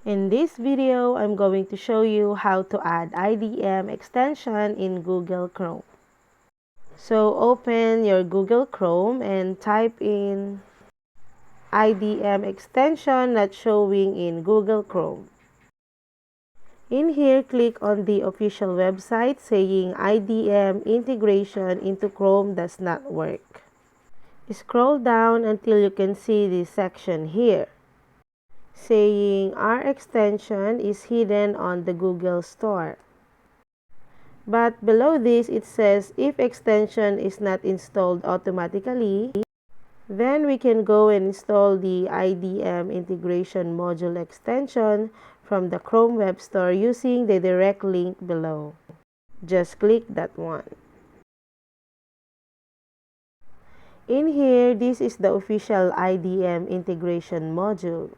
In this video, I'm going to show you how to add IDM extension in Google Chrome. So open your Google Chrome and type in IDM extension not showing in Google Chrome. In here, click on the official website saying IDM integration into Chrome does not work. Scroll down until you can see this section here, saying our extension is hidden on the Google Store. But below this, it says if extension is not installed automatically, then we can go and install the IDM integration module extension from the Chrome Web Store using the direct link below. Just click that one. In here, this is the official IDM integration module.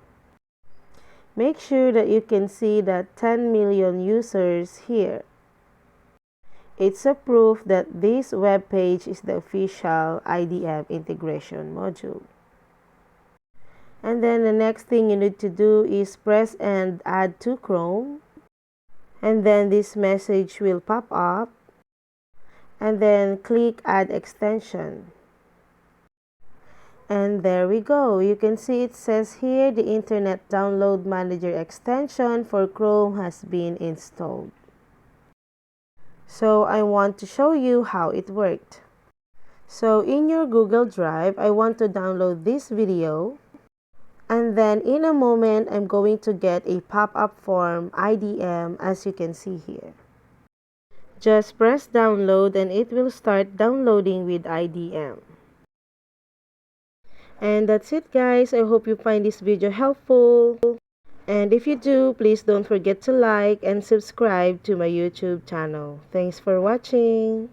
Make sure that you can see that 10 million users here. It's a proof that this web page is the official IDM integration module. And then the next thing you need to do is press and add to Chrome. And then this message will pop up. And then click add extension. And there we go. You can see it says here the Internet Download Manager extension for Chrome has been installed. So I want to show you how it worked. So in your Google Drive, I want to download this video. And then in a moment, I'm going to get a pop-up form IDM as you can see here. Just press download and it will start downloading with IDM. And that's it guys. I hope you find this video helpful. And if you do, please don't forget to like and subscribe to my YouTube channel. Thanks for watching.